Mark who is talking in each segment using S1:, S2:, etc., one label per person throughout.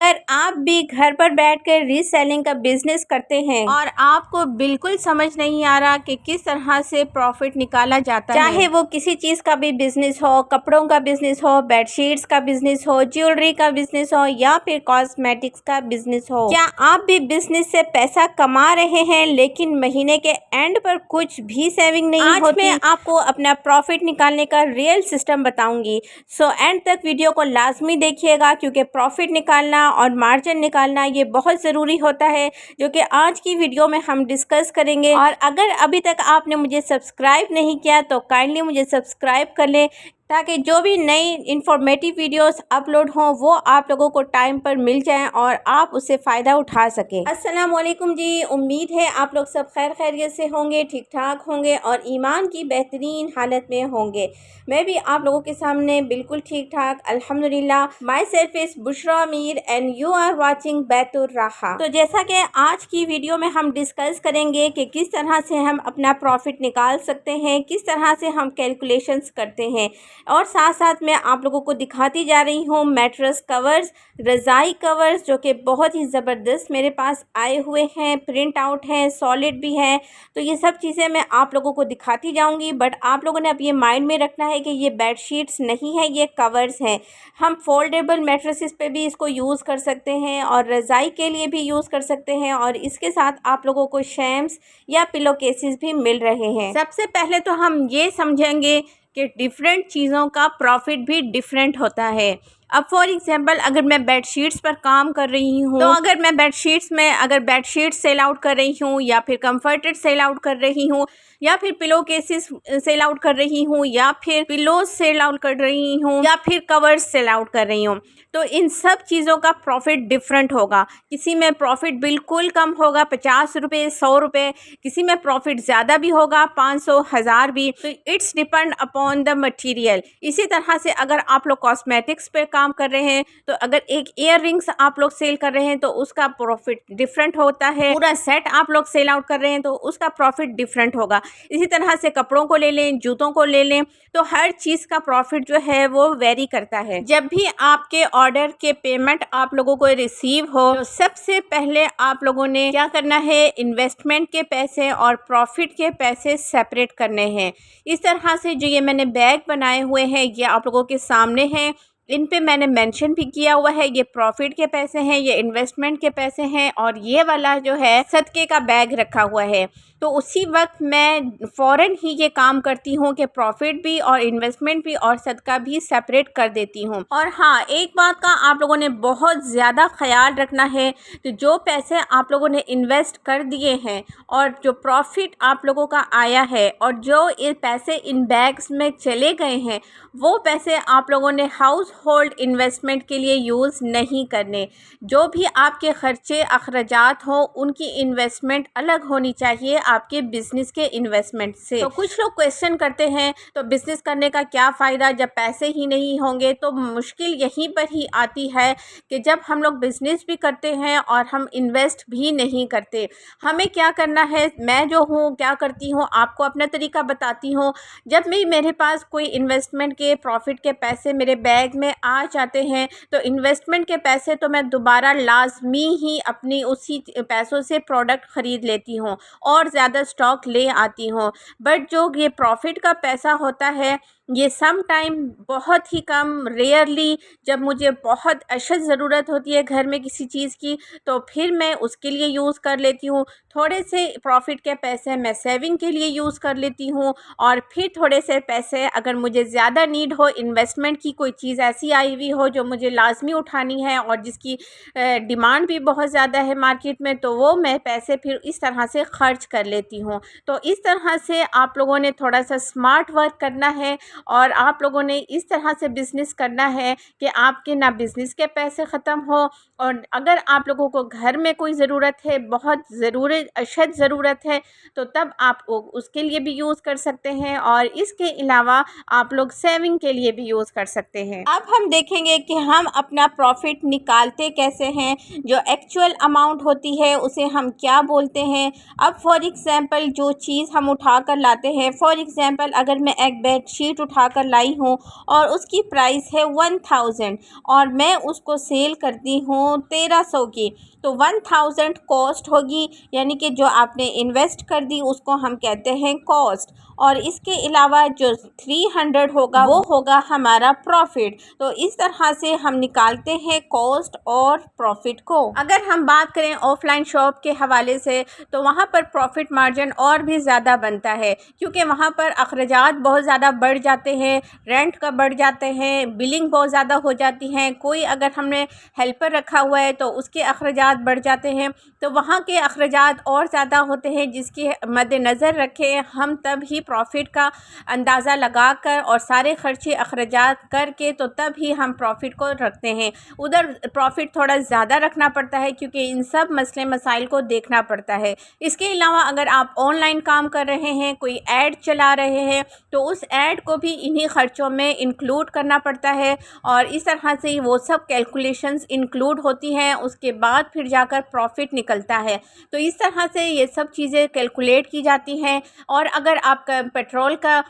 S1: अगर आप भी घर पर बैठकर रीसेलिंग का बिजनेस करते हैं और आपको बिल्कुल समझ नहीं आ रहा कि किस तरह से प्रॉफिट निकाला जाता है, चाहे वो किसी चीज़ का भी बिजनेस हो, कपड़ों का बिजनेस हो, बेडशीट्स का बिजनेस हो, ज्वेलरी का बिजनेस हो या फिर कॉस्मेटिक्स का बिजनेस हो, क्या आप भी बिजनेस से पैसा कमा रहे हैं लेकिन महीने के एंड पर कुछ भी सेविंग नहीं होती? आज मैं आपको अपना प्रॉफिट निकालने का रियल सिस्टम बताऊंगी। सो एंड तक वीडियो को लाजमी देखिएगा, क्योंकि प्रॉफिट निकालना और मार्जिन निकालना ये बहुत ज़रूरी होता है, जो कि आज की वीडियो में हम डिस्कस करेंगे। और अगर अभी तक आपने मुझे सब्सक्राइब नहीं किया तो काइंडली मुझे सब्सक्राइब कर लें, ताकि जो भी नई इन्फॉर्मेटिव वीडियोस अपलोड हों वो आप लोगों को टाइम पर मिल जाएं और आप उससे फ़ायदा उठा सकें। अस्सलाम वालेकुम जी, उम्मीद है आप लोग सब खैर खैरियत से होंगे, ठीक ठाक होंगे और ईमान की बेहतरीन हालत में होंगे। मैं भी आप लोगों के सामने बिल्कुल ठीक ठाक अल्हम्दुलिल्लाह। Myself is Bushra Mir and you are watching Baitur Raha. तो जैसा कि आज की वीडियो में हम डिस्कस करेंगे कि किस तरह से हम अपना प्रॉफिट निकाल सकते हैं, किस तरह से हम कैलकुलेशंस करते हैं, और साथ साथ मैं आप लोगों को दिखाती जा रही हूँ मैट्रेस कवर्स, रज़ाई कवर्स, जो कि बहुत ही ज़बरदस्त मेरे पास आए हुए हैं, प्रिंट आउट हैं, सॉलिड भी हैं। तो ये सब चीज़ें मैं आप लोगों को दिखाती जाऊँगी, बट आप लोगों ने अब ये माइंड में रखना है कि ये बेडशीट्स नहीं है, ये कवर्स हैं। हम फोल्डेबल मैट्रेसेस पे भी इसको यूज़ कर सकते हैं और रज़ाई के लिए भी यूज़ कर सकते हैं, और इसके साथ आप लोगों को शैम्स या पिलो केसेस भी मिल रहे हैं। सबसे पहले तो हम ये समझेंगे कि डिफरेंट चीज़ों का प्रॉफिट भी डिफरेंट होता है। अब फॉर एग्जांपल अगर मैं बेडशीट्स पर काम कर रही हूँ, तो अगर मैं बेडशीट्स में अगर बेडशीट्स सेल आउट कर रही हूँ या फिर कंफर्टेड सेल आउट कर रही हूँ या फिर पिलो केसेस सेल आउट कर रही हूँ या फिर पिलोज सेल आउट कर रही हूँ या फिर कवर्स सेल आउट कर रही हूँ, तो इन सब चीज़ों का प्रॉफिट डिफरेंट होगा। किसी में प्रॉफिट बिल्कुल कम होगा, 50 रुपये, 100 रुपये, किसी में प्रॉफिट ज़्यादा भी होगा, 500, 1000 भी। तो it's depend upon the material. इसी तरह से अगर आप लोग कॉस्मेटिक्स पे काम कर रहे हैं, तो अगर एक ईयर रिंग्स आप लोग सेल कर रहे हैं तो उसका प्रॉफिट डिफरेंट होता है। पूरा सेट आप लोग सेल आउट कर रहे हैं तो उसका प्रॉफिट डिफरेंट होगा। इसी तरह से कपड़ों को ले लें, जूतों को ले लें, तो हर चीज़ का प्रॉफिट जो है वो वेरी करता है। जब भी आपके ऑर्डर के पेमेंट आप लोगों को रिसीव हो, तो सबसे पहले आप लोगों ने क्या करना है, इन्वेस्टमेंट के पैसे और प्रॉफिट के पैसे सेपरेट करने हैं। इस तरह से जो ये मैंने बैग बनाए हुए हैं ये आप लोगों के सामने हैं, इन पे मैंने मेंशन भी किया हुआ है, ये प्रॉफिट के पैसे हैं, ये इन्वेस्टमेंट के पैसे हैं, और ये वाला जो है सदके का बैग रखा हुआ है। तो उसी वक्त मैं फ़ौरन ही ये काम करती हूँ कि प्रॉफिट भी और इन्वेस्टमेंट भी और सदका भी सेपरेट कर देती हूँ। और हाँ, एक बात का आप लोगों ने बहुत ज़्यादा ख्याल रखना है कि जो पैसे आप लोगों ने इन्वेस्ट कर दिए हैं और जो प्रॉफिट आप लोगों का आया है और जो ये पैसे इन बैग्स में चले गए हैं, वो पैसे आप लोगों ने हाउस होल्ड इन्वेस्टमेंट के लिए यूज़ नहीं करने। जो भी आपके ख़र्चे अखराजात हो उनकी इन्वेस्टमेंट अलग होनी चाहिए आपके बिज़नेस के इन्वेस्टमेंट से। तो कुछ लोग क्वेश्चन करते हैं तो बिज़नेस करने का क्या फ़ायदा जब पैसे ही नहीं होंगे। तो मुश्किल यहीं पर ही आती है कि जब हम लोग बिज़नेस भी करते हैं और हम इन्वेस्ट भी नहीं करते। हमें क्या करना है, मैं जो हूँ क्या करती हूँ आपको अपना तरीका बताती हूँ। जब भी मेरे पास कोई इन्वेस्टमेंट के प्रॉफिट के पैसे मेरे बैग में आ जाते हैं, तो इन्वेस्टमेंट के पैसे तो मैं दोबारा लाजमी ही अपनी उसी पैसों से प्रोडक्ट ख़रीद लेती हूँ और ज़्यादा स्टॉक ले आती हूँ। बट जो ये प्रॉफिट का पैसा होता है ये सम टाइम बहुत ही कम, रेयरली, जब मुझे बहुत अशद ज़रूरत होती है घर में किसी चीज़ की, तो फिर मैं उसके लिए यूज़ कर लेती हूँ। थोड़े से प्रॉफिट के पैसे मैं सेविंग के लिए यूज़ कर लेती हूँ, और फिर थोड़े से पैसे अगर मुझे ज़्यादा नीड हो, इन्वेस्टमेंट की कोई चीज़ ऐसी आई हुई हो जो मुझे लाजमी उठानी है और जिसकी डिमांड भी बहुत ज़्यादा है मार्केट में, तो वो मैं पैसे फिर इस तरह से ख़र्च कर लेती हूँ। तो इस तरह से आप लोगों ने थोड़ा सा स्मार्ट वर्क करना है और आप लोगों ने इस तरह से बिज़नेस करना है कि आपके ना बिज़नेस के पैसे ख़त्म हो, और अगर आप लोगों को घर में कोई ज़रूरत है, बहुत ज़रूरत, अशद ज़रूरत है, तो तब आप उसके लिए भी यूज़ कर सकते हैं, और इसके अलावा आप लोग सेविंग के लिए भी यूज़ कर सकते हैं। अब हम देखेंगे कि हम अपना प्रॉफिट निकालते कैसे हैं, जो एक्चुअल अमाउंट होती है उसे हम क्या बोलते हैं। अब फॉर एग्ज़ाम्पल जो चीज़ हम उठा कर लाते हैं, फॉर एग्ज़ाम्पल अगर मैं एक बेड शीट उठाकर लाई हूँ और उसकी प्राइस है 1000 और मैं उसको सेल करती हूँ 1300 की, तो 1000 कॉस्ट होगी, यानी कि जो आपने इन्वेस्ट कर दी उसको हम कहते हैं कॉस्ट, और इसके अलावा जो 300 होगा वो होगा हमारा प्रॉफिट। तो इस तरह से हम निकालते हैं कॉस्ट और प्रॉफिट को। अगर हम बात करें ऑफलाइन शॉप के हवाले से तो वहाँ पर प्रॉफिट मार्जिन और भी ज़्यादा बनता है, क्योंकि वहाँ पर अखराजात बहुत ज़्यादा बढ़ जाते हैं, रेंट का बढ़ जाते हैं, बिलिंग बहुत ज़्यादा हो जाती हैं, कोई अगर हमने हेल्पर रखा हुआ है तो उसके अखराजात बढ़ जाते हैं, तो वहाँ के अखराजात और ज़्यादा होते हैं, जिसके मद्देनज़र रखें हम तब ही प्रॉफिट का अंदाज़ा लगाकर और सारे खर्चे अखराजात करके तो तब ही हम प्रॉफिट को रखते हैं। उधर प्रॉफिट थोड़ा ज़्यादा रखना पड़ता है, क्योंकि इन सब मसले मसाइल को देखना पड़ता है। इसके अलावा अगर आप ऑनलाइन काम कर रहे हैं, कोई ऐड चला रहे हैं, तो उस ऐड को भी इन्हीं ख़र्चों में इंक्लूड करना पड़ता है, और इस तरह से वो सब कैलकुलेशंस इंक्लूड होती हैं, उसके बाद फिर जाकर प्रॉफिट निकलता है। तो इस तरह से ये सब चीज़ें कैलकुलेट की जाती हैं। और अगर आपका पेट्रोल का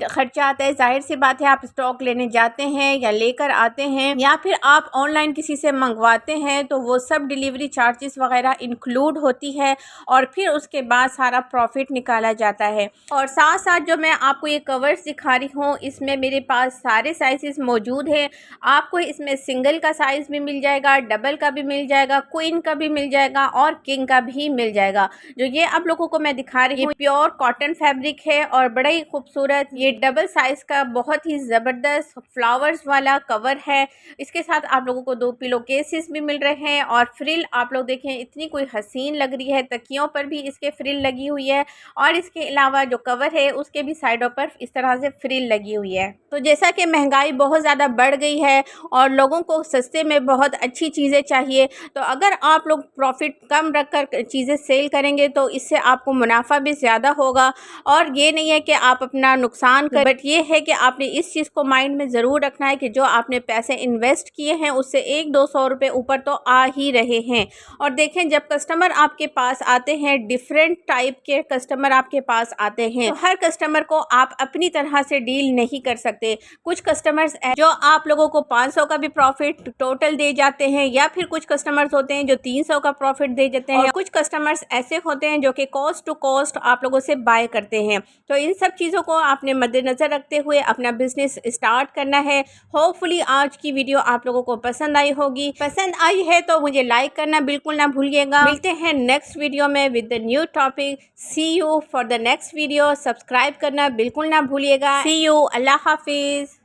S1: ख़र्चा आता है, जाहिर सी बात है आप स्टॉक लेने जाते हैं या लेकर आते हैं, या फिर आप ऑनलाइन किसी से मंगवाते हैं, तो वो सब डिलीवरी चार्जेस वगैरह इंक्लूड होती है, और फिर उसके बाद सारा प्रॉफिट निकाला जाता है। और साथ साथ जो मैं आपको ये कवर्स दिखा रही हूँ, इसमें मेरे पास सारे साइज़ मौजूद हैं। आपको इसमें सिंगल का साइज़ भी मिल जाएगा, डबल का भी मिल जाएगा, क्वीन का भी मिल जाएगा और किंग का भी मिल जाएगा। जो ये आप लोगों को मैं दिखा रही हूँ प्योर कॉटन फैब्रिक है और बड़ा ही खूबसूरत ये डबल साइज़ का बहुत ही ज़बरदस्त फ्लावर्स वाला कवर है। इसके साथ आप लोगों को 2 पिलो केसेस भी मिल रहे हैं, और फ्रिल आप लोग देखें इतनी कोई हसीन लग रही है, तकियों पर भी इसके फ्रिल लगी हुई है, और इसके अलावा जो कवर है उसके भी साइडों पर इस तरह से फ्रिल लगी हुई है। तो जैसा कि महंगाई बहुत ज़्यादा बढ़ गई है और लोगों को सस्ते में बहुत अच्छी चीज़ें चाहिए, तो अगर आप लोग प्रॉफिट कम रख कर चीज़ें सेल करेंगे तो इससे आपको मुनाफा भी ज़्यादा होगा। और ये नहीं है कि आप अपना नुकसान कर, बट ये है कि आपने इस चीज़ को माइंड में ज़रूर रखना है कि जो आपने पैसे इन्वेस्ट किए हैं उससे 100-200 रुपये ऊपर तो आ ही रहे हैं। और देखें, जब कस्टमर आपके पास आते हैं, डिफरेंट टाइप के कस्टमर आपके पास आते हैं, तो हर कस्टमर को आप अपनी तरह से डील नहीं कर सकते। कुछ कस्टमर्स जो आप लोगों को 500 का भी प्रॉफिट टोटल दे जाते हैं, या फिर कुछ कस्टमर्स होते हैं जो 300 का प्रॉफिट दे जाते हैं, और कुछ कस्टमर्स ऐसे होते हैं जो कि कॉस्ट टू कॉस्ट आप लोगों से बाय करते हैं। तो इन सब चीज़ों को आपने मद्देनज़र रखते हुए अपना बिजनेस स्टार्ट करना है। होपफुली आज की वीडियो आप लोगों को पसंद आई होगी। पसंद आई है तो मुझे लाइक करना बिल्कुल ना भूलिएगा। मिलते हैं नेक्स्ट वीडियो में with the new topic. See you for the next video. Subscribe करना बिल्कुल ना भूलिएगा। सी यू, अल्लाह हाफिज़।